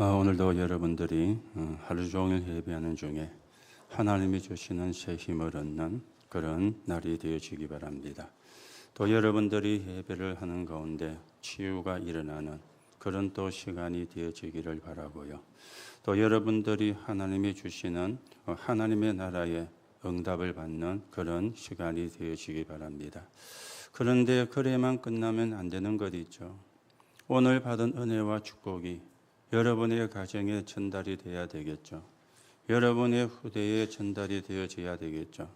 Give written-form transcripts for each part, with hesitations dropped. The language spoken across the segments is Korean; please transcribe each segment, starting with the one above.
오늘도 여러분들이 하루 종일 예배하는 중에 하나님이 주시는 새 힘을 얻는 그런 날이 되어지기 바랍니다. 또 여러분들이 예배를 하는 가운데 치유가 일어나는 그런 또 시간이 되어지기를 바라고요. 또 여러분들이 하나님이 주시는 하나님의 나라의 응답을 받는 그런 시간이 되어지기 바랍니다. 그런데 그래만 끝나면 안 되는 것 있죠. 오늘 받은 은혜와 축복이 여러분의 가정에 전달이 되어야 되겠죠. 여러분의 후대에 전달이 되어져야 되겠죠.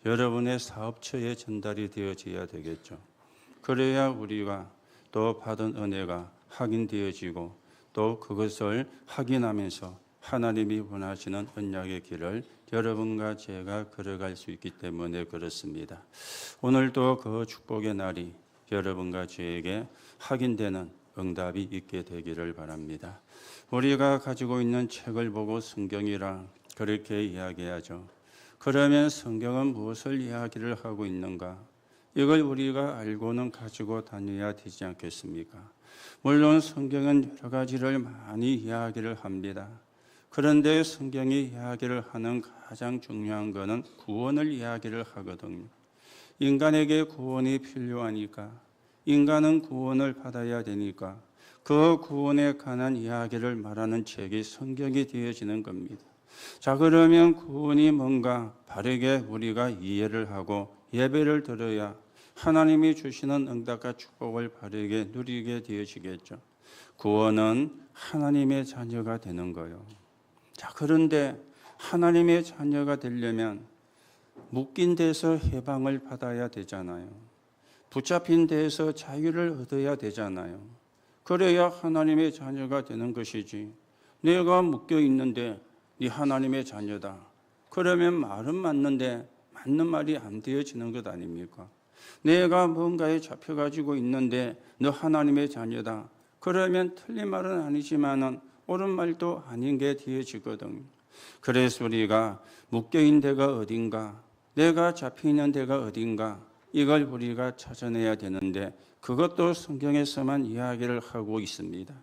여러분의 사업처에 전달이 되어져야 되겠죠. 그래야 우리가 또 받은 은혜가 확인되어지고 또 그것을 확인하면서 하나님이 원하시는 언약의 길을 여러분과 제가 걸어갈 수 있기 때문에 그렇습니다. 오늘도 그 축복의 날이 여러분과 저에게 확인되는 응답이 있게 되기를 바랍니다. 우리가 가지고 있는 책을 보고 성경이라 그렇게 이야기하죠. 그러면 성경은 무엇을 이야기를 하고 있는가? 이걸 우리가 알고는 가지고 다녀야 되지 않겠습니까? 물론 성경은 여러 가지를 많이 이야기를 합니다. 그런데 성경이 이야기를 하는 가장 중요한 것은 구원을 이야기를 하거든요. 인간에게 구원이 필요하니까, 인간은 구원을 받아야 되니까 그 구원에 관한 이야기를 말하는 책이 성경이 되어지는 겁니다. 자, 그러면 구원이 뭔가 바르게 우리가 이해를 하고 예배를 드려야 하나님이 주시는 응답과 축복을 바르게 누리게 되어지겠죠. 구원은 하나님의 자녀가 되는 거예요. 자, 그런데 하나님의 자녀가 되려면 묶인 데서 해방을 받아야 되잖아요. 붙잡힌 데에서 자유를 얻어야 되잖아요. 그래야 하나님의 자녀가 되는 것이지. 내가 묶여 있는데 네 하나님의 자녀다. 그러면 말은 맞는데 맞는 말이 안 되어지는 것 아닙니까? 내가 뭔가에 잡혀가지고 있는데 너 하나님의 자녀다. 그러면 틀린 말은 아니지만은 옳은 말도 아닌 게 되어지거든요. 그래서 우리가 묶여있는 데가 어딘가, 내가 잡혀있는 데가 어딘가, 이걸 우리가 찾아내야 되는데 그것도 성경에서만 이야기를 하고 있습니다.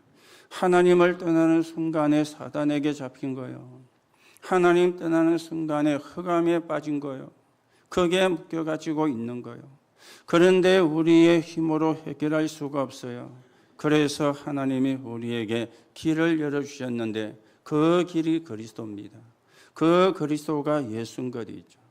하나님을 떠나는 순간에 사단에게 잡힌 거예요. 하나님 떠나는 순간에 흑암에 빠진 거예요. 거기에 묶여가지고 있는 거예요. 그런데 우리의 힘으로 해결할 수가 없어요. 그래서 하나님이 우리에게 길을 열어주셨는데 그 길이 그리스도입니다. 그 그리스도가 예수인 것이죠.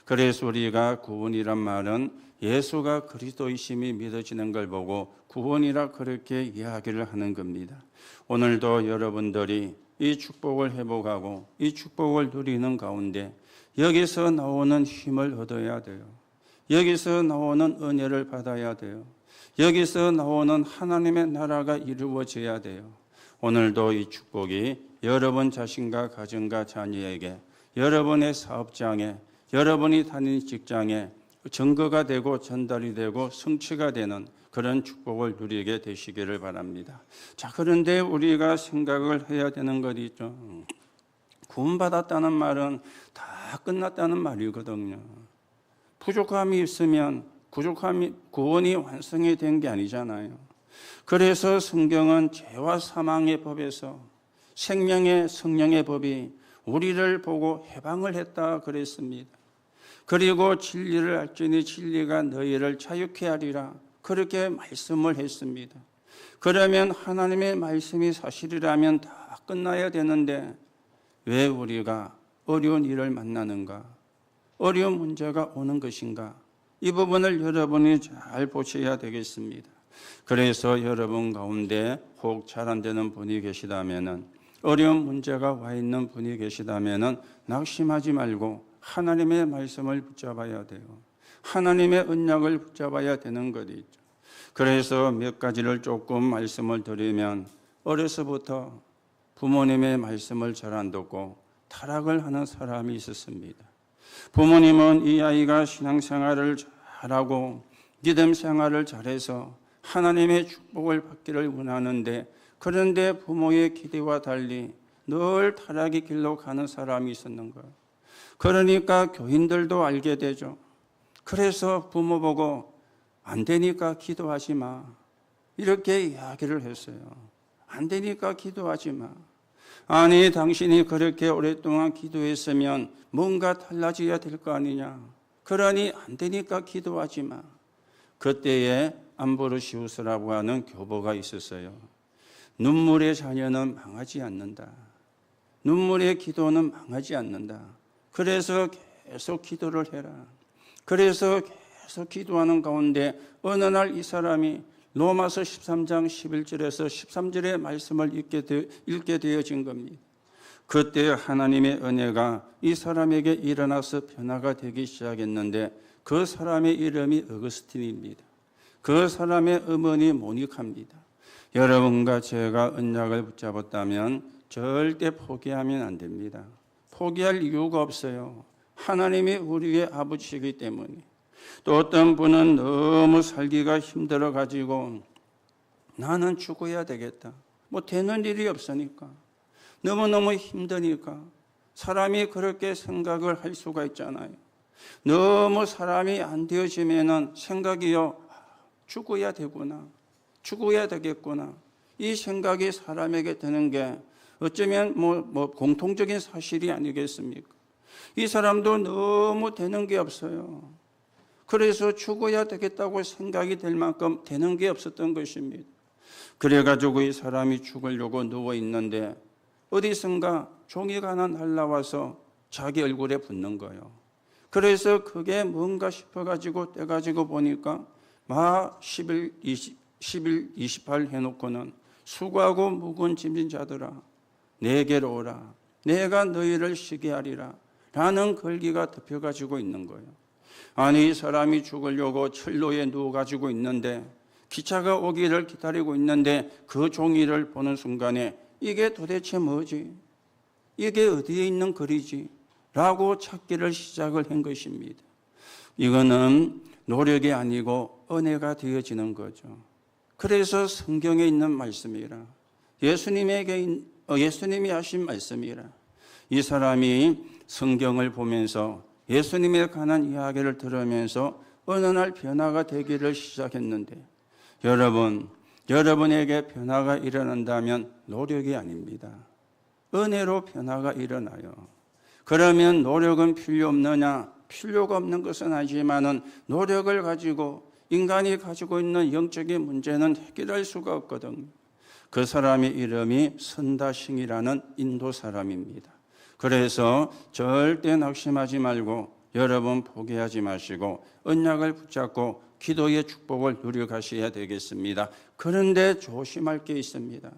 그래서 우리가 구원이란 말은 예수가 그리스도이심이 믿어지는 걸 보고 구원이라 그렇게 이야기를 하는 겁니다. 오늘도 여러분들이 이 축복을 회복하고 이 축복을 누리는 가운데 여기서 나오는 힘을 얻어야 돼요. 여기서 나오는 은혜를 받아야 돼요. 여기서 나오는 하나님의 나라가 이루어져야 돼요. 오늘도 이 축복이 여러분 자신과 가정과 자녀에게, 여러분의 사업장에, 여러분이 다니는 직장에 증거가 되고 전달이 되고 성취가 되는 그런 축복을 누리게 되시기를 바랍니다. 자, 그런데 우리가 생각을 해야 되는 것이 있죠. 구원받았다는 말은 다 끝났다는 말이거든요. 부족함이 있으면 구원이 완성이 된 게 아니잖아요. 그래서 성경은 죄와 사망의 법에서 생명의 성령의 법이 우리를 보고 해방을 했다 그랬습니다. 그리고 진리를 알지니 진리가 너희를 자유케 하리라 그렇게 말씀을 했습니다. 그러면 하나님의 말씀이 사실이라면 다 끝나야 되는데 왜 우리가 어려운 일을 만나는가? 어려운 문제가 오는 것인가? 이 부분을 여러분이 잘 보셔야 되겠습니다. 그래서 여러분 가운데 혹 잘 안 되는 분이 계시다면은, 어려운 문제가 와 있는 분이 계시다면은 낙심하지 말고 하나님의 말씀을 붙잡아야 돼요. 하나님의 언약을 붙잡아야 되는 것이죠. 그래서 몇 가지를 조금 말씀을 드리면, 어려서부터 부모님의 말씀을 잘 안 듣고 타락을 하는 사람이 있었습니다. 부모님은 이 아이가 신앙생활을 잘하고 믿음 생활을 잘해서 하나님의 축복을 받기를 원하는데, 그런데 부모의 기대와 달리 늘 타락의 길로 가는 사람이 있었는 거예요. 그러니까 교인들도 알게 되죠. 그래서 부모 보고 안 되니까 기도하지 마, 이렇게 이야기를 했어요. 안 되니까 기도하지 마. 아니, 당신이 그렇게 오랫동안 기도했으면 뭔가 달라져야 될 거 아니냐. 그러니 안 되니까 기도하지 마. 그때에 암브로시우스라고 하는 교보가 있었어요. 눈물의 자녀는 망하지 않는다. 눈물의 기도는 망하지 않는다. 그래서 계속 기도를 해라. 그래서 계속 기도하는 가운데 어느 날 이 사람이 로마서 13장 11절에서 13절의 말씀을 읽게 되어진 겁니다. 그때 하나님의 은혜가 이 사람에게 일어나서 변화가 되기 시작했는데 그 사람의 이름이 어거스틴입니다. 그 사람의 어머니 모니카입니다. 여러분과 제가 언약을 붙잡았다면 절대 포기하면 안 됩니다. 포기할 이유가 없어요. 하나님이 우리의 아버지이기 때문에. 또 어떤 분은 너무 살기가 힘들어 가지고 나는 죽어야 되겠다. 뭐 되는 일이 없으니까. 너무너무 힘드니까. 사람이 그렇게 생각을 할 수가 있잖아요. 너무 사람이 안 되어지면은 생각이요. 죽어야 되구나. 죽어야 되겠구나. 이 생각이 사람에게 드는 게 어쩌면 뭐 공통적인 사실이 아니겠습니까? 이 사람도 너무 되는 게 없어요. 그래서 죽어야 되겠다고 생각이 될 만큼 되는 게 없었던 것입니다. 그래가지고 이 사람이 죽으려고 누워 있는데 어디선가 종이가 하나 날라와서 자기 얼굴에 붙는 거예요. 그래서 그게 뭔가 싶어가지고 떼가지고 보니까 마 11, 28 해놓고는 수고하고 무거운 짐진 자들아 내게로 오라. 내가 너희를 쉬게 하리라. 라는 글귀가 덮여가지고 있는 거예요. 아니, 이 사람이 죽으려고 철로에 누워가지고 있는데 기차가 오기를 기다리고 있는데 그 종이를 보는 순간에 이게 도대체 뭐지? 이게 어디에 있는 글이지? 라고 찾기를 시작을 한 것입니다. 이거는 노력이 아니고 은혜가 되어지는 거죠. 그래서 성경에 있는 말씀이라. 예수님이 하신 말씀이라. 이 사람이 성경을 보면서 예수님에 관한 이야기를 들으면서 어느 날 변화가 되기를 시작했는데 여러분에게 변화가 일어난다면 노력이 아닙니다. 은혜로 변화가 일어나요. 그러면 노력은 필요 없느냐? 필요가 없는 것은 아니지만은 노력을 가지고 인간이 가지고 있는 영적인 문제는 해결할 수가 없거든요. 그 사람의 이름이 선다싱이라는 인도 사람입니다. 그래서 절대 낙심하지 말고 여러분 포기하지 마시고 언약을 붙잡고 기도의 축복을 누려가셔야 되겠습니다. 그런데 조심할 게 있습니다.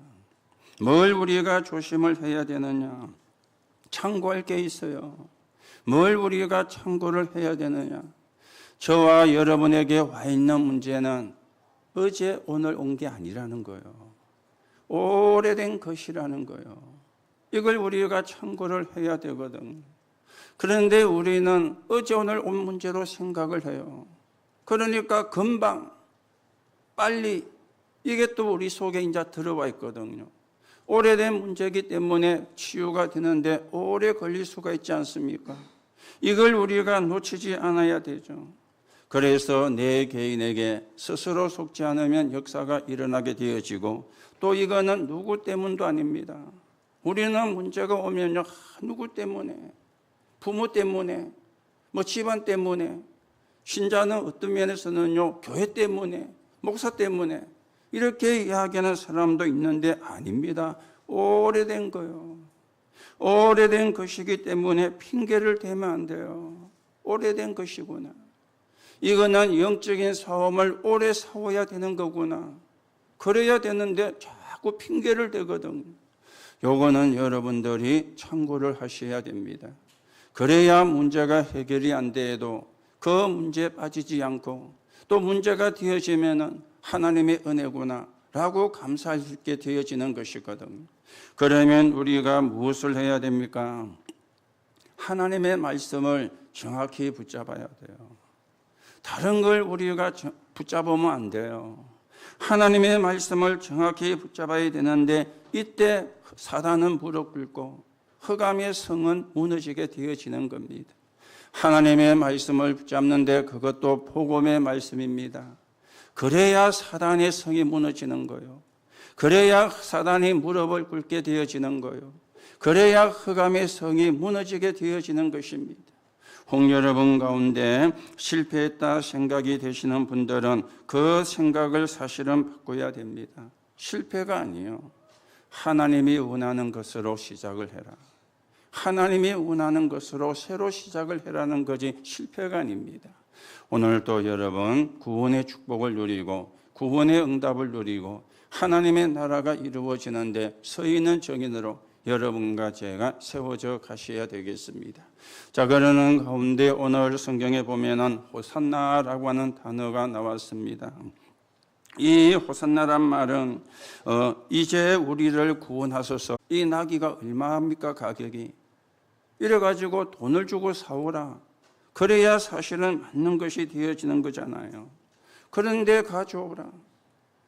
뭘 우리가 조심을 해야 되느냐? 참고할 게 있어요. 뭘 우리가 참고를 해야 되느냐? 저와 여러분에게 와 있는 문제는 어제 오늘 온 게 아니라는 거예요. 오래된 것이라는 거예요. 이걸 우리가 참고를 해야 되거든. 그런데 우리는 어제 오늘 온 문제로 생각을 해요. 그러니까 금방 빨리 이게 또 우리 속에 이제 들어와 있거든요. 오래된 문제이기 때문에 치유가 되는데 오래 걸릴 수가 있지 않습니까? 이걸 우리가 놓치지 않아야 되죠. 그래서 내 개인에게 스스로 속지 않으면 역사가 일어나게 되어지고 또 이거는 누구 때문도 아닙니다. 우리는 문제가 오면요, 누구 때문에, 부모 때문에, 뭐 집안 때문에, 신자는 어떤 면에서는요, 교회 때문에, 목사 때문에 이렇게 이야기하는 사람도 있는데 아닙니다. 오래된 거요. 오래된 것이기 때문에 핑계를 대면 안 돼요. 오래된 것이구나. 이거는 영적인 싸움을 오래 싸워야 되는 거구나. 그래야 되는데 자꾸 핑계를 대거든. 요거는 여러분들이 참고를 하셔야 됩니다. 그래야 문제가 해결이 안 돼도 그 문제에 빠지지 않고 또 문제가 되어지면은 하나님의 은혜구나 라고 감사할 수 있게 되어지는 것이거든. 그러면 우리가 무엇을 해야 됩니까? 하나님의 말씀을 정확히 붙잡아야 돼요. 다른 걸 우리가 붙잡으면 안 돼요. 하나님의 말씀을 정확히 붙잡아야 되는데 이때 사단은 무릎 꿇고 흑암의 성은 무너지게 되어지는 겁니다. 하나님의 말씀을 붙잡는데 그것도 복음의 말씀입니다. 그래야 사단의 성이 무너지는 거예요. 그래야 사단이 무릎을 꿇게 되어지는 거예요. 그래야 흑암의 성이 무너지게 되어지는 것입니다. 혹 여러분 가운데 실패했다 생각이 되시는 분들은 그 생각을 사실은 바꿔야 됩니다. 실패가 아니에요. 하나님이 원하는 것으로 시작을 해라. 하나님이 원하는 것으로 새로 시작을 해라는 것이 실패가 아닙니다. 오늘도 여러분 구원의 축복을 누리고 구원의 응답을 누리고 하나님의 나라가 이루어지는데 서 있는 정인으로 여러분과 제가 세워져 가셔야 되겠습니다. 자, 그러는 가운데 오늘 성경에 보면은 호산나라고 하는 단어가 나왔습니다. 이 호산나란 말은 이제 우리를 구원하소서. 이 나귀가 얼마입니까 가격이? 이래가지고 돈을 주고 사오라. 그래야 사실은 맞는 것이 되어지는 거잖아요. 그런데 가져오라.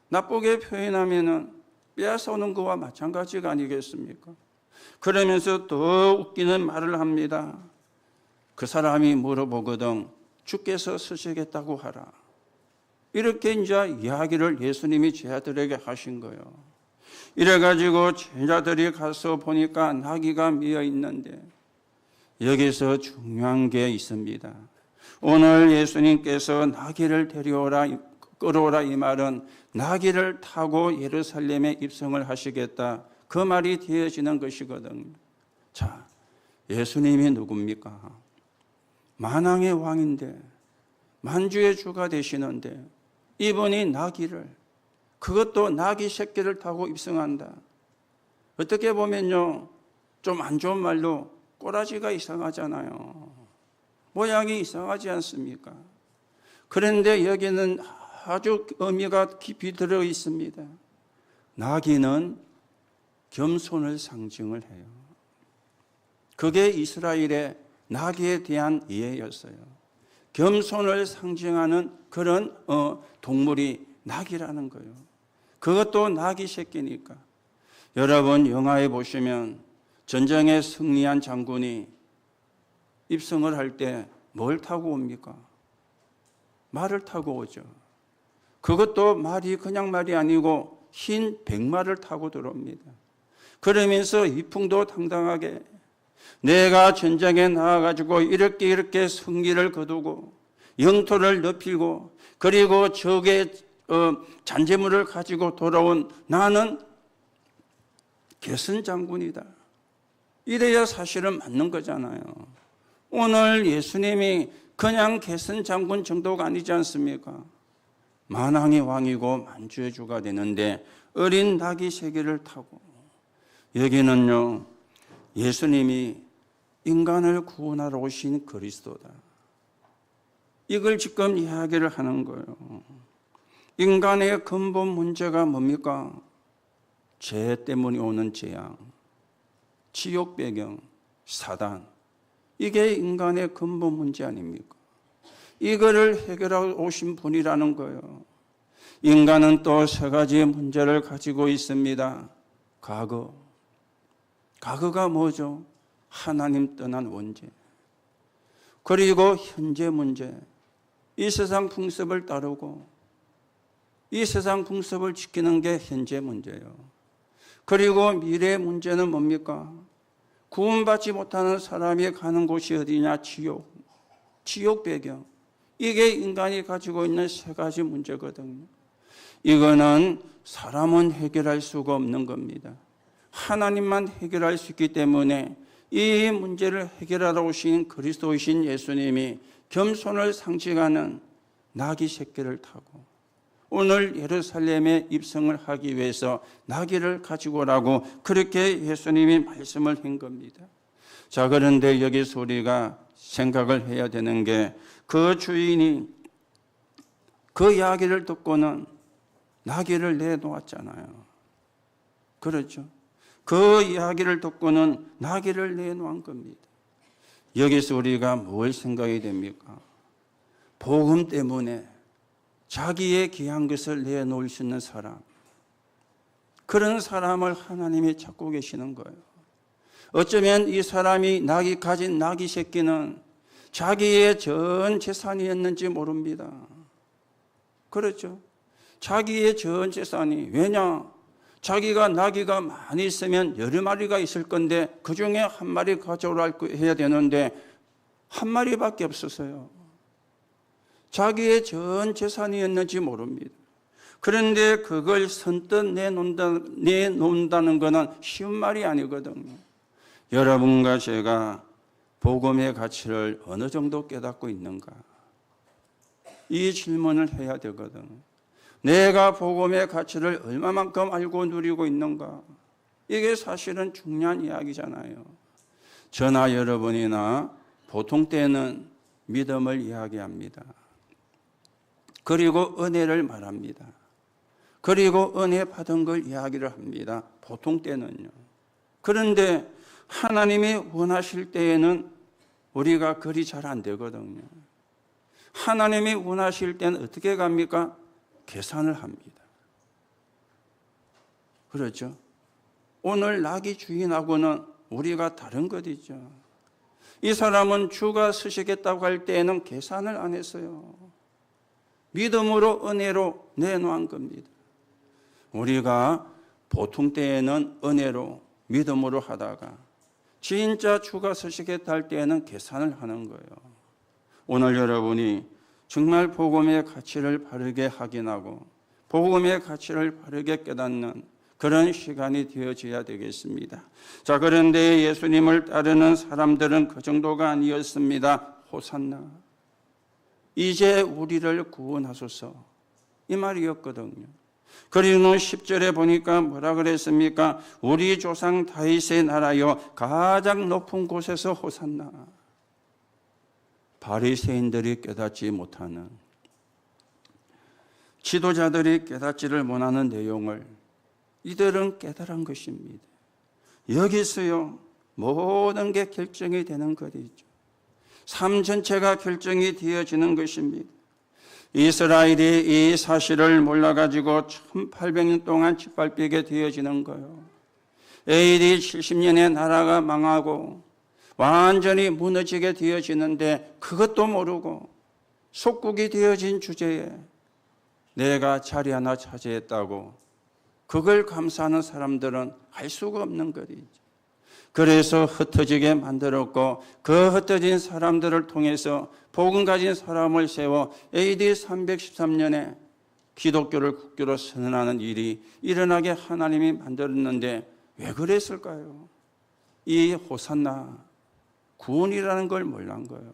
나쁘게 표현하면은 빼앗아오는 것과 마찬가지가 아니겠습니까? 그러면서 더 웃기는 말을 합니다. 그 사람이 물어보거든 주께서 쓰시겠다고 하라. 이렇게 이제 이야기를 예수님이 제자들에게 하신 거예요. 이래가지고 제자들이 가서 보니까 나귀가 미어 있는데 여기서 중요한 게 있습니다. 오늘 예수님께서 나귀를 끌어오라 이 말은 나귀를 타고 예루살렘에 입성을 하시겠다. 그 말이 되어지는 것이거든요. 자, 예수님이 누굽니까? 만왕의 왕인데 만주의 주가 되시는데 이분이 나귀를, 그것도 나귀 새끼를 타고 입성한다. 어떻게 보면요, 좀 안 좋은 말로 꼬라지가 이상하잖아요. 모양이 이상하지 않습니까? 그런데 여기는 아주 의미가 깊이 들어 있습니다. 나귀는 겸손을 상징을 해요. 그게 이스라엘의 나귀에 대한 이해였어요. 겸손을 상징하는 그런 동물이 나귀라는 거예요. 그것도 나귀 새끼니까. 여러분 영화에 보시면 전쟁에 승리한 장군이 입성을 할 때 뭘 타고 옵니까? 말을 타고 오죠. 그것도 말이 그냥 말이 아니고 흰 백마를 타고 들어옵니다. 그러면서 이풍도 당당하게 내가 전쟁에 나와가지고 이렇게 승리를 거두고 영토를 넓히고 그리고 적의 잔재물을 가지고 돌아온 나는 개선 장군이다. 이래야 사실은 맞는 거잖아요. 오늘 예수님이 그냥 개선 장군 정도가 아니지 않습니까? 만왕의 왕이고 만주의 주가 되는데 어린 나귀 새끼를 타고 여기는요 예수님이 인간을 구원하러 오신 그리스도다. 이걸 지금 이야기를 하는 거예요. 인간의 근본 문제가 뭡니까? 죄 때문에 오는 재앙, 지옥 배경, 사단. 이게 인간의 근본 문제 아닙니까? 이거를 해결하러 오신 분이라는 거예요. 인간은 또 세 가지의 문제를 가지고 있습니다. 과거가 뭐죠? 하나님 떠난 원죄. 그리고 현재 문제. 이 세상 풍습을 따르고 이 세상 풍습을 지키는 게 현재 문제예요. 그리고 미래 문제는 뭡니까? 구원받지 못하는 사람이 가는 곳이 어디냐? 지옥 배경. 이게 인간이 가지고 있는 세 가지 문제거든요. 이거는 사람은 해결할 수가 없는 겁니다. 하나님만 해결할 수 있기 때문에 이 문제를 해결하러 오신 그리스도이신 예수님이 겸손을 상징하는 나귀 새끼를 타고 오늘 예루살렘에 입성을 하기 위해서 나귀를 가지고 오라고 그렇게 예수님이 말씀을 한 겁니다. 자, 그런데 여기서 우리가 생각을 해야 되는 게 그 주인이 그 이야기를 듣고는 나귀를 내놓았잖아요. 그렇죠? 그 이야기를 듣고는 나귀를 내놓은 겁니다. 여기서 우리가 뭘 생각이 됩니까? 복음 때문에 자기의 귀한 것을 내놓을 수 있는 사람, 그런 사람을 하나님이 찾고 계시는 거예요. 어쩌면 이 사람이 가진 나귀 새끼는 자기의 전 재산이었는지 모릅니다. 그렇죠? 자기의 전 재산이. 왜냐? 자기가 나귀가 많이 있으면 여러 마리가 있을 건데 그 중에 한 마리 가져오라 해야 되는데 한 마리밖에 없었어요. 자기의 전 재산이었는지 모릅니다. 그런데 그걸 선뜻 내놓는다는 것은 쉬운 말이 아니거든요. 여러분과 제가 복음의 가치를 어느 정도 깨닫고 있는가? 이 질문을 해야 되거든. 내가 복음의 가치를 얼마만큼 알고 누리고 있는가? 이게 사실은 중요한 이야기잖아요. 저나 여러분이나 보통 때는 믿음을 이야기합니다. 그리고 은혜를 말합니다. 그리고 은혜 받은 걸 이야기를 합니다. 보통 때는요. 그런데 하나님이 원하실 때에는 우리가 그리 잘 안 되거든요. 하나님이 원하실 때는 어떻게 갑니까? 계산을 합니다. 그렇죠? 오늘 나귀 주인하고는 우리가 다른 것이죠. 이 사람은 주가 쓰시겠다고 할 때에는 계산을 안 했어요. 믿음으로 은혜로 내놓은 겁니다. 우리가 보통 때에는 은혜로 믿음으로 하다가 진짜 주가 쓰시겠다 할 때에는 계산을 하는 거예요. 오늘 여러분이 정말 복음의 가치를 바르게 확인하고 복음의 가치를 바르게 깨닫는 그런 시간이 되어져야 되겠습니다. 자, 그런데 예수님을 따르는 사람들은 그 정도가 아니었습니다. 호산나, 이제 우리를 구원하소서, 이 말이었거든요. 그리고 10절에 보니까 뭐라 그랬습니까? 우리 조상 다윗의 나라여 가장 높은 곳에서 호산나. 바리새인들이 깨닫지 못하는, 지도자들이 깨닫지를 못하는 내용을 이들은 깨달은 것입니다. 여기서요 모든 게 결정이 되는 것이죠. 삶 전체가 결정이 되어지는 것입니다. 이스라엘이 이 사실을 몰라가지고 1800년 동안 짓밟히게 되어지는 거예요. AD 70년에 나라가 망하고 완전히 무너지게 되어지는데 그것도 모르고 속국이 되어진 주제에 내가 자리 하나 차지했다고 그걸 감사하는 사람들은 알 수가 없는 것이죠. 그래서 흩어지게 만들었고 그 흩어진 사람들을 통해서 복음 가진 사람을 세워 AD 313년에 기독교를 국교로 선언하는 일이 일어나게 하나님이 만들었는데 왜 그랬을까요? 이 호산나, 구원이라는 걸 몰란 거예요.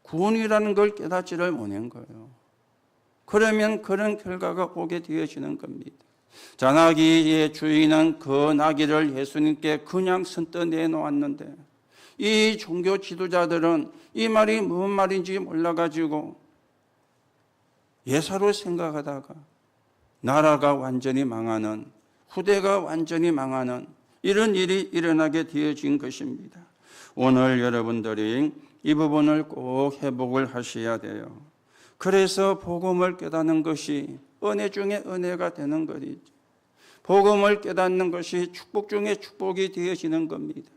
구원이라는 걸 깨닫지를 못한 거예요. 그러면 그런 결과가 오게 되어지는 겁니다. 자, 나귀의 주인은 그 나귀를 예수님께 그냥 선뜻 내놓았는데 이 종교 지도자들은 이 말이 무슨 말인지 몰라가지고 예사로 생각하다가 나라가 완전히 망하는, 후대가 완전히 망하는 이런 일이 일어나게 되어진 것입니다. 오늘 여러분들이 이 부분을 꼭 회복을 하셔야 돼요. 그래서 복음을 깨닫는 것이 은혜 중에 은혜가 되는 것이죠. 복음을 깨닫는 것이 축복 중에 축복이 되어지는 겁니다.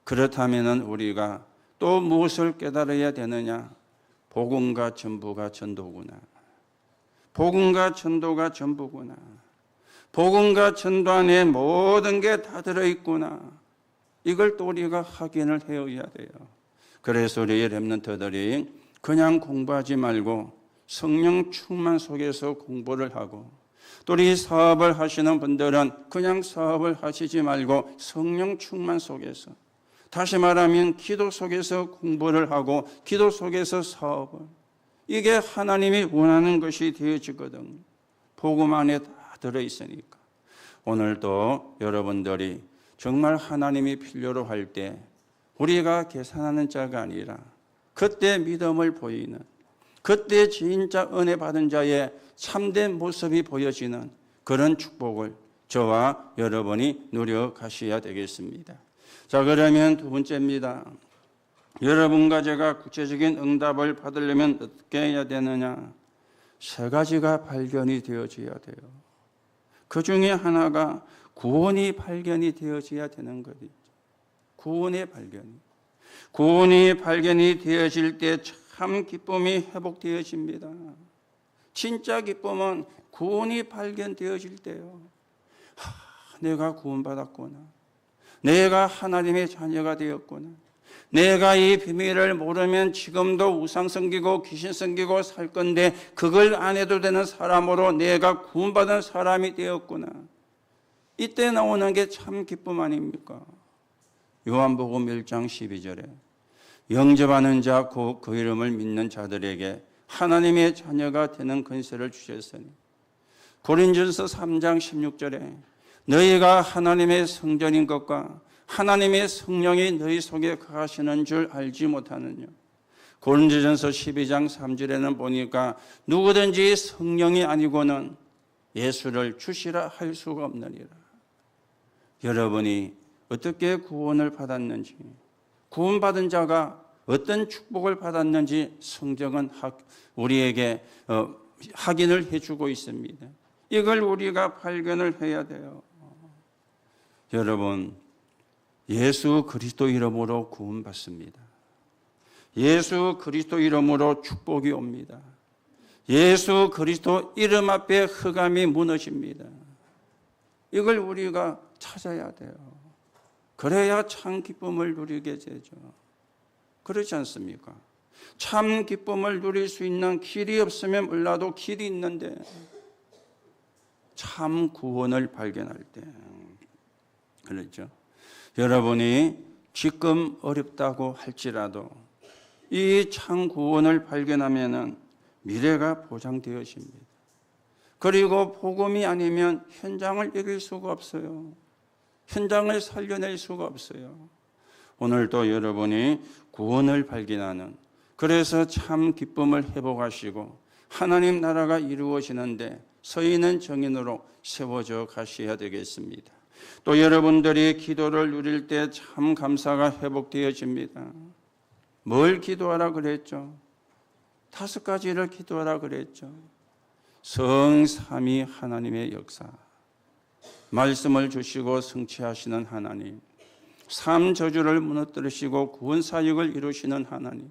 그렇다면 우리가 또 무엇을 깨달아야 되느냐? 복음과 전부가 전도구나. 복음과 전도가 전부구나. 복음과 전도 안에 모든 게 다 들어있구나. 이걸 또 우리가 확인을 해야 돼요. 그래서 우리 렘넌트들이 그냥 공부하지 말고 성령 충만 속에서 공부를 하고, 또 우리 사업을 하시는 분들은 그냥 사업을 하시지 말고 성령 충만 속에서, 다시 말하면 기도 속에서 공부를 하고 기도 속에서 사업을, 이게 하나님이 원하는 것이 되어지거든요. 복음 안에 다 들어있으니까. 오늘도 여러분들이 정말 하나님이 필요로 할 때 우리가 계산하는 자가 아니라 그때 믿음을 보이는, 그때 진짜 은혜 받은 자의 참된 모습이 보여지는 그런 축복을 저와 여러분이 누려가셔야 되겠습니다. 자, 그러면 두 번째입니다. 여러분과 제가 구체적인 응답을 받으려면 어떻게 해야 되느냐? 세 가지가 발견이 되어져야 돼요. 그 중에 하나가 구원이 발견이 되어져야 되는 것이죠. 구원의 발견. 구원이 발견이 되어질 때 참 기쁨이 회복되어집니다. 진짜 기쁨은 구원이 발견되어질 때요. 내가 구원받았구나. 내가 하나님의 자녀가 되었구나. 내가 이 비밀을 모르면 지금도 우상 섬기고 귀신 섬기고 살 건데 그걸 안 해도 되는 사람으로 내가 구원받은 사람이 되었구나. 이때 나오는 게 참 기쁨 아닙니까? 요한복음 1장 12절에 영접하는 자 곧 그 이름을 믿는 자들에게 하나님의 자녀가 되는 권세를 주셨으니, 고린전서 3장 16절에 너희가 하나님의 성전인 것과 하나님의 성령이 너희 속에 거하시는 줄 알지 못하느냐. 고린도전서 12장 3절에는 보니까 누구든지 성령이 아니고는 예수를 주시라 할 수가 없느니라. 여러분이 어떻게 구원을 받았는지, 구원받은 자가 어떤 축복을 받았는지 성경은 우리에게 확인을 해주고 있습니다. 이걸 우리가 발견을 해야 돼요. 여러분, 예수 그리스도 이름으로 구원받습니다. 예수 그리스도 이름으로 축복이 옵니다. 예수 그리스도 이름 앞에 흑암이 무너집니다. 이걸 우리가 찾아야 돼요. 그래야 참 기쁨을 누리게 되죠. 그렇지 않습니까? 참 기쁨을 누릴 수 있는 길이 없으면 몰라도 길이 있는데, 참 구원을 발견할 때, 그렇죠? 여러분이 지금 어렵다고 할지라도 이 참 구원을 발견하면은 미래가 보장되어집니다. 그리고 복음이 아니면 현장을 이길 수가 없어요. 현장을 살려낼 수가 없어요. 오늘도 여러분이 구원을 발견하는, 그래서 참 기쁨을 회복하시고 하나님 나라가 이루어지는데 서 있는 정인으로 세워져 가셔야 되겠습니다. 또 여러분들이 기도를 누릴 때 참 감사가 회복되어집니다. 뭘 기도하라 그랬죠? 5가지를 기도하라 그랬죠. 성삼위 하나님의 역사, 말씀을 주시고 성취하시는 하나님, 삼저주를 무너뜨리시고 구원사역을 이루시는 하나님,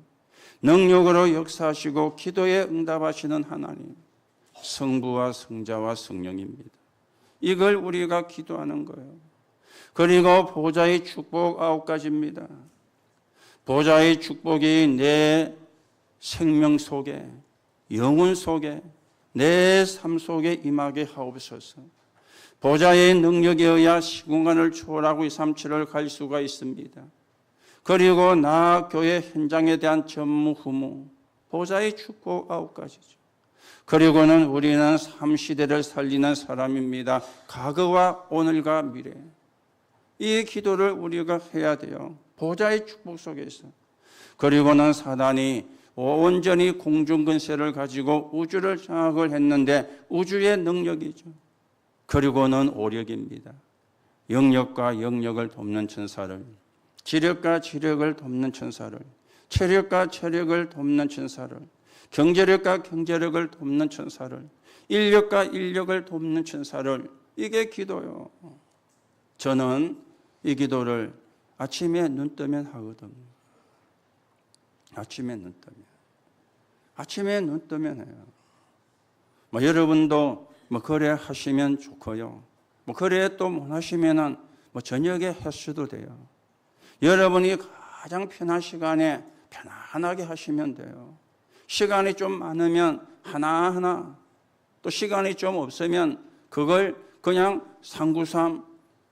능력으로 역사하시고 기도에 응답하시는 하나님, 성부와 성자와 성령입니다. 이걸 우리가 기도하는 거예요. 그리고 보좌의 축복 9가지입니다. 보좌의 축복이 내 생명 속에, 영혼 속에, 내 삶 속에 임하게 하옵소서. 보좌의 능력에 의하 시공간을 초월하고 237을 갈 수가 있습니다. 그리고 나 교회 현장에 대한 전무후무, 보좌의 축복 9가지죠. 그리고는 우리는 3시대를 살리는 사람입니다. 과거와 오늘과 미래. 이 기도를 우리가 해야 돼요. 보좌의 축복 속에서. 그리고는 사단이 온전히 공중근세를 가지고 우주를 장악을 했는데 우주의 능력이죠. 그리고는 오력입니다. 영역과 영역을 돕는 천사를, 지력과 지력을 돕는 천사를, 체력과 체력을 돕는 천사를, 경제력과 경제력을 돕는 천사를, 인력과 인력을 돕는 천사를, 이게 기도요. 저는 이 기도를 아침에 눈 뜨면 하거든요. 아침에 눈 뜨면. 아침에 눈 뜨면 해요. 여러분도 그래 하시면 좋고요. 그래 또 못 하시면은 저녁에 하셔도 돼요. 여러분이 가장 편한 시간에 편안하게 하시면 돼요. 시간이 좀 많으면 하나하나, 또 시간이 좀 없으면 그걸 그냥 393,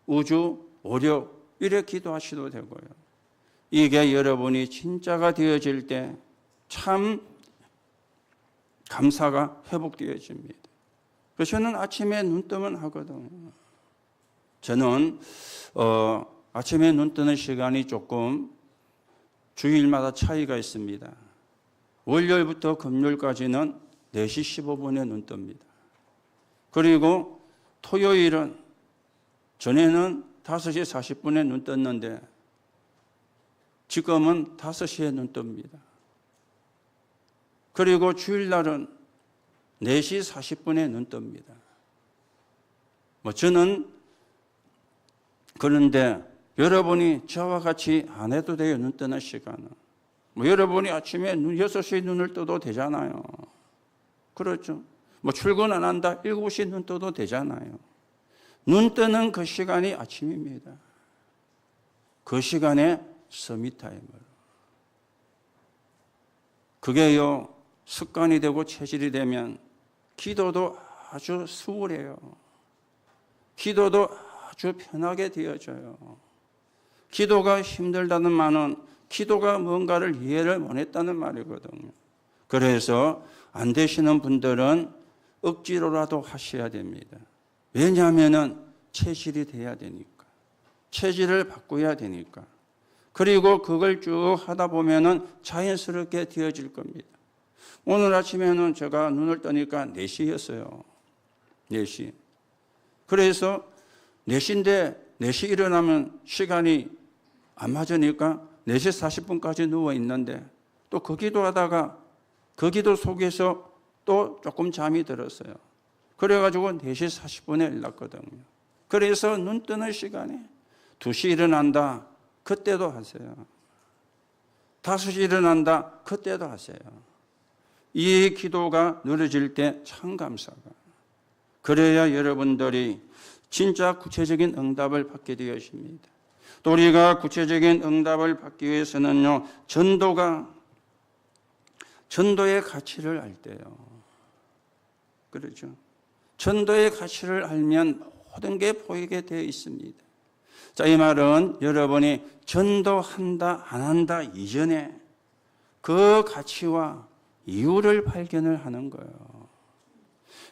우주, 오력 이렇게 기도하셔도 되고요. 이게 여러분이 진짜가 되어질 때 참 감사가 회복되어집니다. 그래서 저는 아침에 눈 뜨면 하거든요. 저는 아침에 눈 뜨는 시간이 조금 주일마다 차이가 있습니다. 월요일부터 금요일까지는 4시 15분에 눈 뜹니다. 그리고 토요일은 전에는 5시 40분에 눈 떴는데 지금은 5시에 눈 뜹니다. 그리고 주일날은 4시 40분에 눈 뜹니다. 저는 그런데 여러분이 저와 같이 안 해도 돼요. 눈 뜨는 시간은. 여러분이 아침에 6시에 눈을 떠도 되잖아요. 그렇죠. 출근 안 한다 7시에 눈 떠도 되잖아요. 눈 뜨는 그 시간이 아침입니다. 그 시간에 서밋타임으로. 그게요, 습관이 되고 체질이 되면 기도도 아주 수월해요. 기도도 아주 편하게 되어져요. 기도가 힘들다는 말은 기도가 뭔가를 이해를 못했다는 말이거든요. 그래서 안 되시는 분들은 억지로라도 하셔야 됩니다. 왜냐하면 체질이 돼야 되니까. 체질을 바꿔야 되니까. 그리고 그걸 쭉 하다 보면은 자연스럽게 되어질 겁니다. 오늘 아침에는 제가 눈을 뜨니까 4시였어요. 4시. 그래서 4시인데 4시 일어나면 시간이 안 맞으니까 4시 40분까지 누워 있는데 또 그 기도하다가 그 기도 속에서 또 조금 잠이 들었어요. 그래가지고 4시 40분에 일어났거든요. 그래서 눈 뜨는 시간에 2시 일어난다. 그때도 하세요. 5시 일어난다. 그때도 하세요. 이 기도가 누려질 때 참 감사가. 그래야 여러분들이 진짜 구체적인 응답을 받게 되어집니다. 또 우리가 구체적인 응답을 받기 위해서는요, 전도의 가치를 알 때요. 그렇죠? 전도의 가치를 알면 모든 게 보이게 되어 있습니다. 자, 이 말은 여러분이 전도한다, 안 한다 이전에 그 가치와 이유를 발견을 하는 거예요.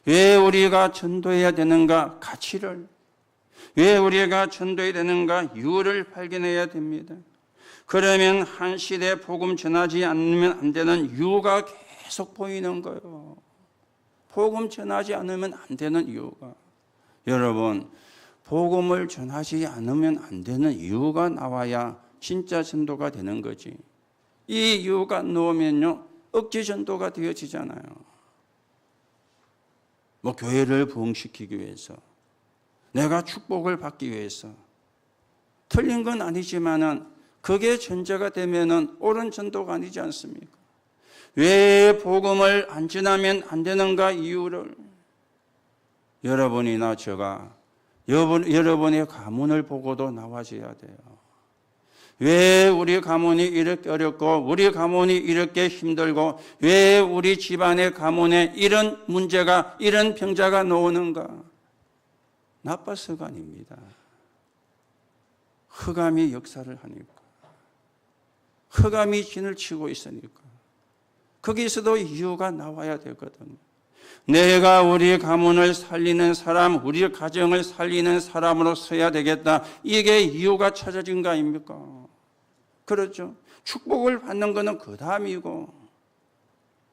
왜 우리가 전도해야 되는가? 가치를. 왜 우리가 전도해야 되는가? 이유를 발견해야 됩니다. 그러면 한 시대에 복음 전하지 않으면 안 되는 이유가 계속 보이는 거예요. 복음 전하지 않으면 안 되는 이유가. 여러분, 복음을 전하지 않으면 안 되는 이유가 나와야 진짜 전도가 되는 거지. 이 이유가 나오면요, 억지 전도가 되어지잖아요. 뭐 교회를 부흥시키기 위해서, 내가 축복을 받기 위해서. 틀린 건 아니지만은 그게 전제가 되면은 옳은 전도가 아니지 않습니까? 왜 복음을 안 전하면 안 되는가 이유를 여러분이나 제가 여러분의 가문을 보고도 나와줘야 돼요. 왜 우리 가문이 이렇게 어렵고 우리 가문이 이렇게 힘들고 왜 우리 집안의 가문에 이런 문제가 이런 병자가 나오는가? 나빠서가 아닙니다. 흑암이 역사를 하니까. 흑암이 진을 치고 있으니까. 거기서도 이유가 나와야 되거든요. 내가 우리 가문을 살리는 사람, 우리 가정을 살리는 사람으로 서야 되겠다. 이게 이유가 찾아진 거 아닙니까? 그렇죠. 축복을 받는 것은 그 다음이고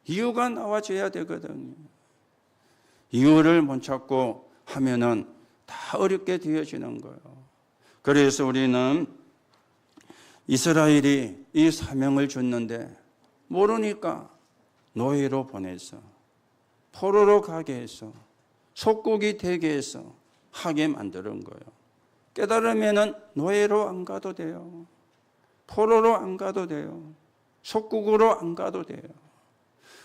이유가 나와줘야 되거든요. 이유를 못 찾고 하면은 다 어렵게 되어지는 거예요. 그래서 우리는 이스라엘이 이 사명을 줬는데 모르니까 노예로 보내서 포로로 가게 해서 속국이 되게 해서 하게 만드는 거예요. 깨달으면은 노예로 안 가도 돼요. 포로로 안 가도 돼요. 속국으로 안 가도 돼요.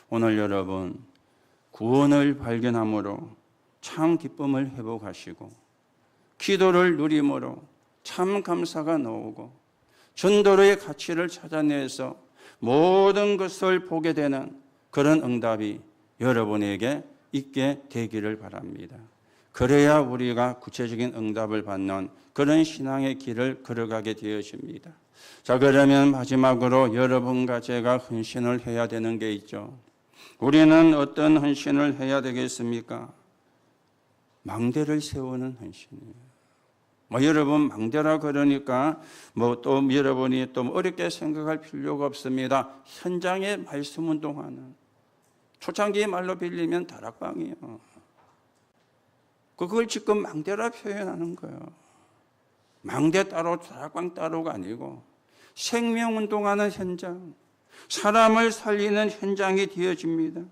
오늘 여러분 구원을 발견함으로 참 기쁨을 회복하시고 기도를 누림으로 참 감사가 나오고 전도의 가치를 찾아내서 모든 것을 보게 되는 그런 응답이 여러분에게 있게 되기를 바랍니다. 그래야 우리가 구체적인 응답을 받는 그런 신앙의 길을 걸어가게 되어집니다. 자, 그러면 마지막으로 여러분과 제가 헌신을 해야 되는 게 있죠. 우리는 어떤 헌신을 해야 되겠습니까? 망대를 세우는 헌신이에요. 여러분 망대라 그러니까 또 여러분이 또 어렵게 생각할 필요가 없습니다. 현장에 말씀 운동하는 초창기 말로 빌리면 다락방이에요. 그걸 지금 망대라 표현하는 거예요. 망대 따로 다락방 따로가 아니고 생명 운동하는 현장, 사람을 살리는 현장이 되어집니다.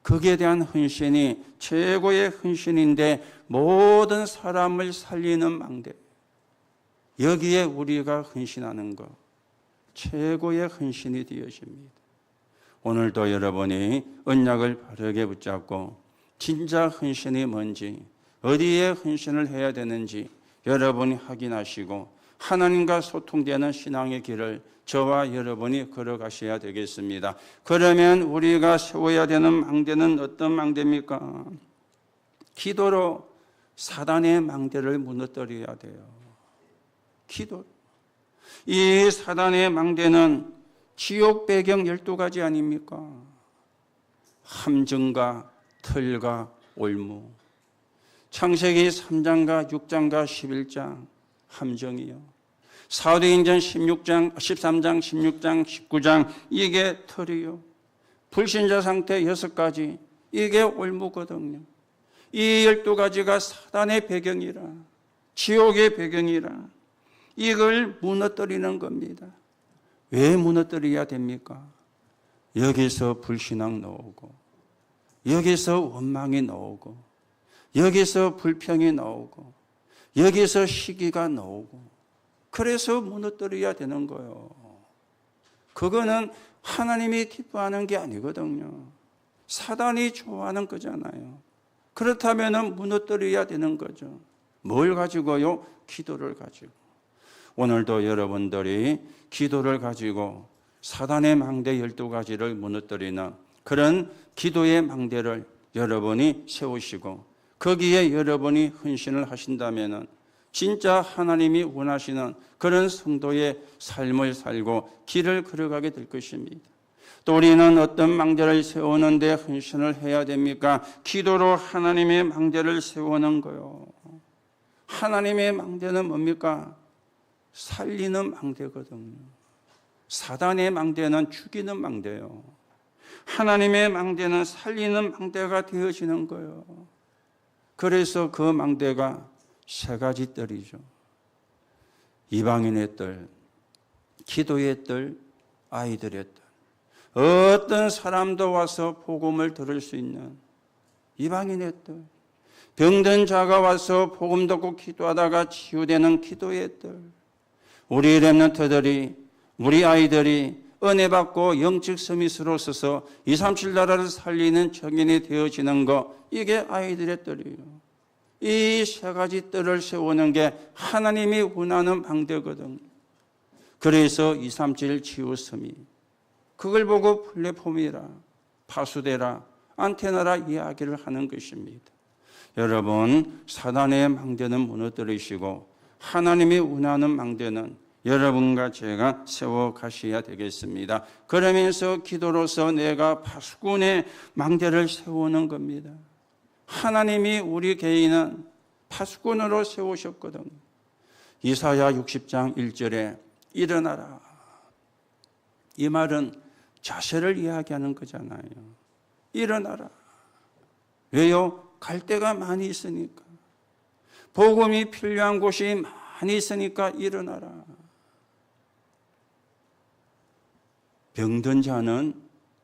거기에 대한 헌신이 최고의 헌신인데 모든 사람을 살리는 망대. 여기에 우리가 헌신하는 것 최고의 헌신이 되어집니다. 오늘도 여러분이 언약을 바르게 붙잡고 진짜 헌신이 뭔지 어디에 헌신을 해야 되는지 여러분이 확인하시고 하나님과 소통되는 신앙의 길을 저와 여러분이 걸어가셔야 되겠습니다. 그러면 우리가 세워야 되는 망대는 어떤 망대입니까? 기도로 사단의 망대를 무너뜨려야 돼요. 기도. 이 사단의 망대는 지옥 배경 12가지 아닙니까? 함정과 털과 올무. 창세기 3장과 6장과 11장 함정이요. 사도행전 13장, 16장, 19장 이게 털이요. 불신자 상태 6가지 이게 올무거든요. 이 12가지가 사단의 배경이라, 지옥의 배경이라 이걸 무너뜨리는 겁니다. 왜 무너뜨려야 됩니까? 여기서 불신앙 나오고, 여기서 원망이 나오고, 여기서 불평이 나오고, 여기서 시기가 나오고, 그래서 무너뜨려야 되는 거예요. 그거는 하나님이 기뻐하는 게 아니거든요. 사단이 좋아하는 거잖아요. 그렇다면 무너뜨려야 되는 거죠. 뭘 가지고요? 기도를 가지고. 오늘도 여러분들이 기도를 가지고 사단의 망대 12가지를 무너뜨리는 그런 기도의 망대를 여러분이 세우시고 거기에 여러분이 헌신을 하신다면 진짜 하나님이 원하시는 그런 성도의 삶을 살고 길을 걸어가게 될 것입니다. 또 우리는 어떤 망대를 세우는데 헌신을 해야 됩니까? 기도로 하나님의 망대를 세우는 거요. 하나님의 망대는 뭡니까? 살리는 망대거든요. 사단의 망대는 죽이는 망대요. 하나님의 망대는 살리는 망대가 되어지는 거예요. 그래서 그 망대가 3가지 뜰이죠. 이방인의 뜰, 기도의 뜰, 아이들의 뜰. 어떤 사람도 와서 복음을 들을 수 있는 이방인의 뜰, 병든 자가 와서 복음 듣고 기도하다가 치유되는 기도의 뜰, 우리 렘넌트들이, 우리 아이들이 은혜 받고 영적 서밋으로 서서 237 나라를 살리는 청년이 되어지는 것, 이게 아이들의 뜰이에요. 이 3가지 뜰을 세우는 게 하나님이 원하는 방대거든요. 그래서 237 치유 서밋, 그걸 보고 플랫폼이라, 파수대라, 안테나라 이야기를 하는 것입니다. 여러분, 사단의 망대는 무너뜨리시고 하나님이 원하는 망대는 여러분과 제가 세워 가셔야 되겠습니다. 그러면서 기도로서 내가 파수꾼의 망대를 세우는 겁니다. 하나님이 우리 개인은 파수꾼으로 세우셨거든요. 이사야 60장 1절에 일어나라. 이 말은 자세를 이야기하는 거잖아요. 일어나라. 왜요? 갈 데가 많이 있으니까. 복음이 필요한 곳이 많이 있으니까 일어나라. 병든 자는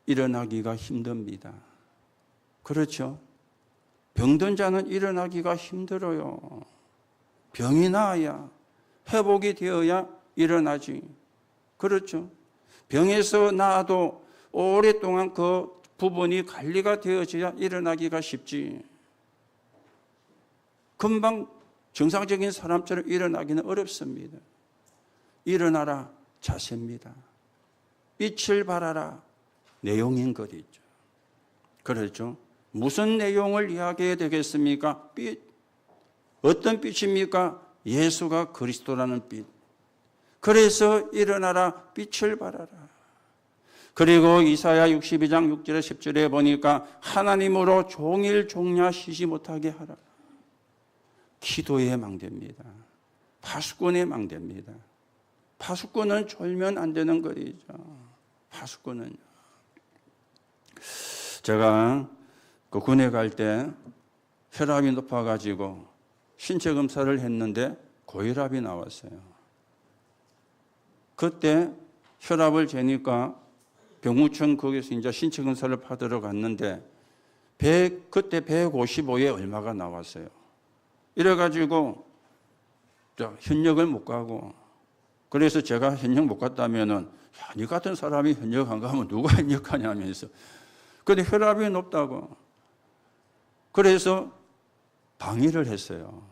일어나기가 힘듭니다. 그렇죠? 병든 자는 일어나기가 힘들어요. 병이 나아야, 회복이 되어야 일어나지. 그렇죠? 병에서 나아도 오랫동안 그 부분이 관리가 되어져야 일어나기가 쉽지. 금방 정상적인 사람처럼 일어나기는 어렵습니다. 일어나라 자세입니다. 빛을 발하라 내용인 것이죠. 그렇죠? 무슨 내용을 이야기해야 되겠습니까? 빛. 어떤 빛입니까? 예수가 그리스도라는 빛. 그래서 일어나라 빛을 발하라. 그리고 이사야 62장 6절에 10절에 보니까 하나님으로 종일 종야 쉬지 못하게 하라. 기도의 망대입니다. 파수꾼의 망대입니다. 파수꾼은 졸면 안 되는 거리죠. 파수꾼은요. 제가 그 군에 갈 때 혈압이 높아가지고 신체 검사를 했는데 고혈압이 나왔어요. 그때 혈압을 재니까 병무청 거기서 이제 신체 검사를 받으러 갔는데 그때 155에 얼마가 나왔어요. 이래가지고 현역을 못 가고, 그래서 제가 현역 못 갔다면은 니 같은 사람이 현역 안 가면 누가 현역하냐면서. 근데 혈압이 높다고. 그래서 방해를 했어요.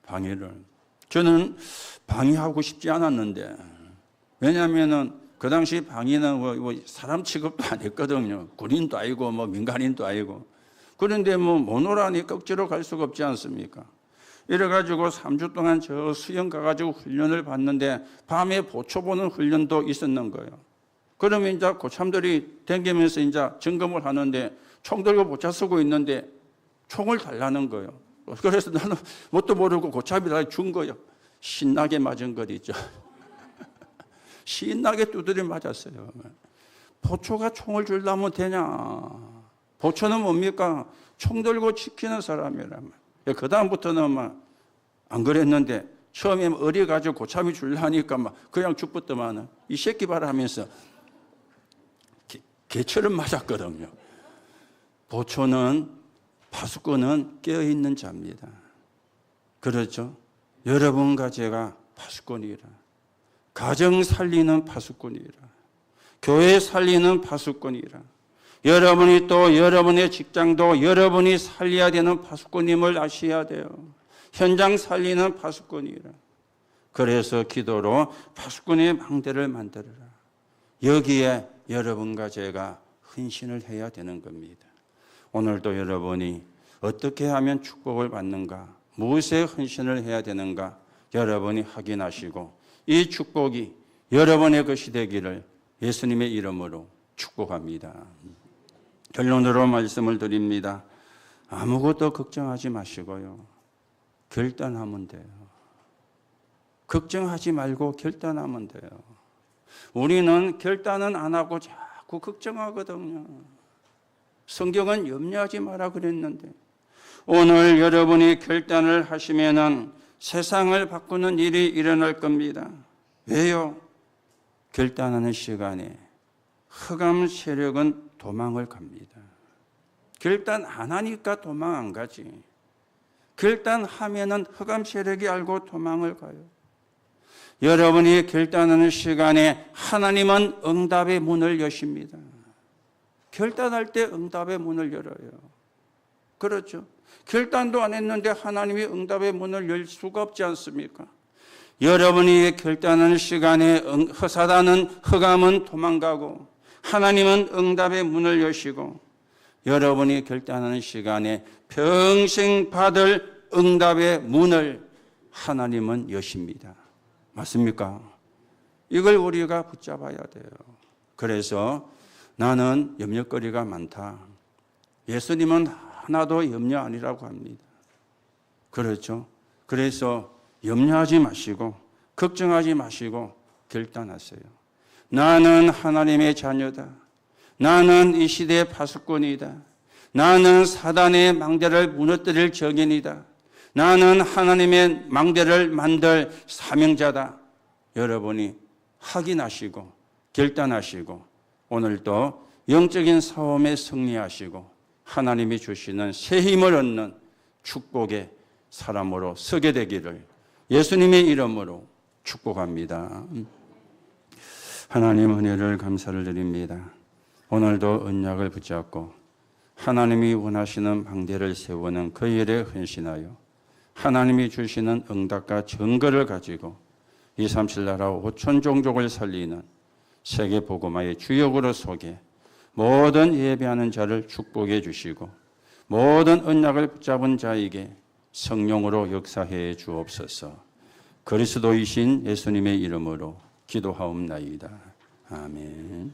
방해를. 저는 방해하고 싶지 않았는데, 왜냐하면은 그 당시 방해는 뭐 사람 취급도 안 했거든요. 군인도 아니고 뭐 민간인도 아니고. 그런데 뭐 모노라니까 억지로 갈 수가 없지 않습니까? 이래가지고 3주 동안 저 수영 가가지고 훈련을 받는데 밤에 보초 보는 훈련도 있었는 거예요. 그러면 이제 고참들이 댕기면서 이제 점검을 하는데 총 들고 보차 쓰고 있는데 총을 달라는 거예요. 그래서 나는 뭣도 모르고 고참이 다 준 거예요. 신나게 맞은 거리죠. 신나게 두드려 맞았어요. 보초가 총을 주려면 되냐? 보초는 뭡니까? 총 들고 지키는 사람이란 말이에요. 그 다음부터는 막 안 그랬는데 처음에 어려가지고 고참이 주려니까 막 그냥 죽었더만 이 새끼 봐라 하면서 개처럼 맞았거든요. 보초는 파수꾼은 깨어있는 자입니다. 그렇죠? 여러분과 제가 파수꾼이라. 가정 살리는 파수꾼이라. 교회 살리는 파수꾼이라. 여러분이 또 여러분의 직장도 여러분이 살려야 되는 파수꾼임을 아셔야 돼요. 현장 살리는 파수꾼이라. 그래서 기도로 파수꾼의 망대를 만들어라. 여기에 여러분과 제가 헌신을 해야 되는 겁니다. 오늘도 여러분이 어떻게 하면 축복을 받는가, 무엇에 헌신을 해야 되는가 여러분이 확인하시고 이 축복이 여러분의 것이 되기를 예수님의 이름으로 축복합니다. 결론으로 말씀을 드립니다. 아무것도 걱정하지 마시고요. 결단하면 돼요. 걱정하지 말고 결단하면 돼요. 우리는 결단은 안 하고 자꾸 걱정하거든요. 성경은 염려하지 마라 그랬는데 오늘 여러분이 결단을 하시면은 세상을 바꾸는 일이 일어날 겁니다. 왜요? 결단하는 시간에 흑암 세력은 도망을 갑니다. 결단 안 하니까 도망 안 가지. 결단하면은 흑암 세력이 알고 도망을 가요. 여러분이 결단하는 시간에 하나님은 응답의 문을 여십니다. 결단할 때 응답의 문을 열어요. 그렇죠? 결단도 안 했는데 하나님이 응답의 문을 열 수가 없지 않습니까? 여러분이 결단하는 시간에 사단은 흑암은 도망가고 하나님은 응답의 문을 여시고 여러분이 결단하는 시간에 평생 받을 응답의 문을 하나님은 여십니다. 맞습니까? 이걸 우리가 붙잡아야 돼요. 그래서 나는 염려거리가 많다. 예수님은 하나도 염려 아니라고 합니다. 그렇죠? 그래서 염려하지 마시고 걱정하지 마시고 결단하세요. 나는 하나님의 자녀다. 나는 이 시대의 파수꾼이다. 나는 사단의 망대를 무너뜨릴 정인이다. 나는 하나님의 망대를 만들 사명자다. 여러분이 확인하시고 결단하시고 오늘도 영적인 싸움에 승리하시고 하나님이 주시는 새 힘을 얻는 축복의 사람으로 서게 되기를 예수님의 이름으로 축복합니다. 하나님 은혜를 감사를 드립니다. 오늘도 언약을 붙잡고 하나님이 원하시는 망대를 세우는 그 일에 헌신하여 하나님이 주시는 응답과 증거를 가지고 237 나라 5천 종족을 살리는 세계 복음화의 주역으로 서게 모든 예배하는 자를 축복해 주시고 모든 언약을 붙잡은 자에게 성령으로 역사해 주옵소서. 그리스도이신 예수님의 이름으로 기도하옵나이다. 아멘.